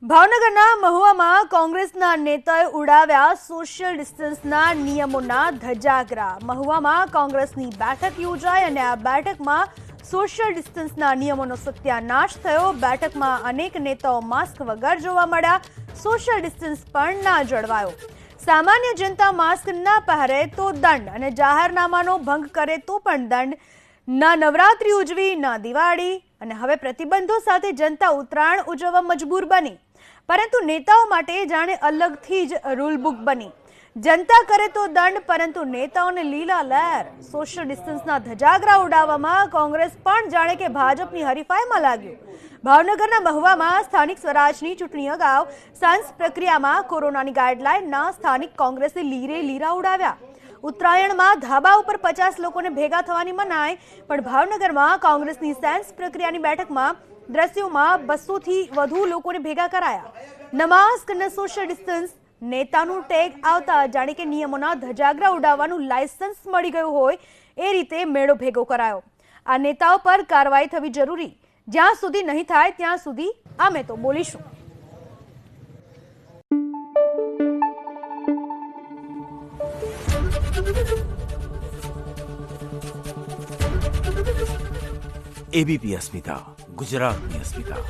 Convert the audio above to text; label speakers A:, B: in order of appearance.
A: ભાવનગરના મહુવામાં કોંગ્રેસના નેતાએ ઉડાવ્યા સોશિયલ ડિસ્ટન્સના નિયમોના ધજાગરા। મહુવામાં કોંગ્રેસની બેઠક યોજાઈ અને આ બેઠકમાં સોશિયલ ડિસ્ટન્સના નિયમોનો સત્યાનાશ થયો। બેઠકમાં અનેક નેતાઓ માસ્ક વગર જોવા મળ્યા। સોશિયલ ડિસ્ટન્સ પણ ના જળવાયો। સામાન્ય જનતા માસ્ક ના પહેરે તો દંડ અને જાહેરનામાનો ભંગ કરે તો પણ દંડ। ના નવરાત્રી ઉજવી ના દિવાળી અને હવે પ્રતિબંધો સાથે જનતા ઉત્તરાયણ ઉજવવા મજબૂર બની, પરંતુ નેતાઓ માટે જાણે અલગથી જ રૂલ બુક બની। જનતા કરે તો દંડ, પરંતુ નેતાઓને લીલા લહેર। સોશિયલ ડિસ્ટન્સના ધજાગરા ઉડાવવામાં કોંગ્રેસ પણ જાણે કે ભાજપની હરીફાઈમાં લાગ્યું। ભાવનગરના મહુવામાં સ્થાનિક સ્વરાજની ચૂંટણી અગાઉ સાયન્સ પ્રક્રિયામાં કોરોનાની ગાઈડલાઈનના સ્થાનિક કોંગ્રેસે લીરે લીરા ઉડાવ્યા। ઉત્તરાયણમાં ધાબા ઉપર 50 લોકોને ભેગા થવાની મનાઈ, પણ ભાવનગરમાં કોંગ્રેસની સાયન્સ પ્રક્રિયાની બેઠકમાં દ્રશ્યોમાં 200 થી વધુ લોકોને ભેગા કરાયા। ન માસ્ક ન સોશિયલ ડિસ્ટન્સ, નેતાનું ટેગ આવતા જાણે કે નિયમોના ધજાગરા ઉડાવવાનું લાયસન્સ મળી ગયું હોય એ રીતે મેળો ભેગો કરાયો। આ નેતાઓ પર કાર્યવાહી થવી જરૂરી। જ્યાં સુધી નહીં થાય ત્યાં સુધી અમે તો બોલીશું।
B: એબીપી અસ્મિતા, ગુજરાતની અસ્મિતા।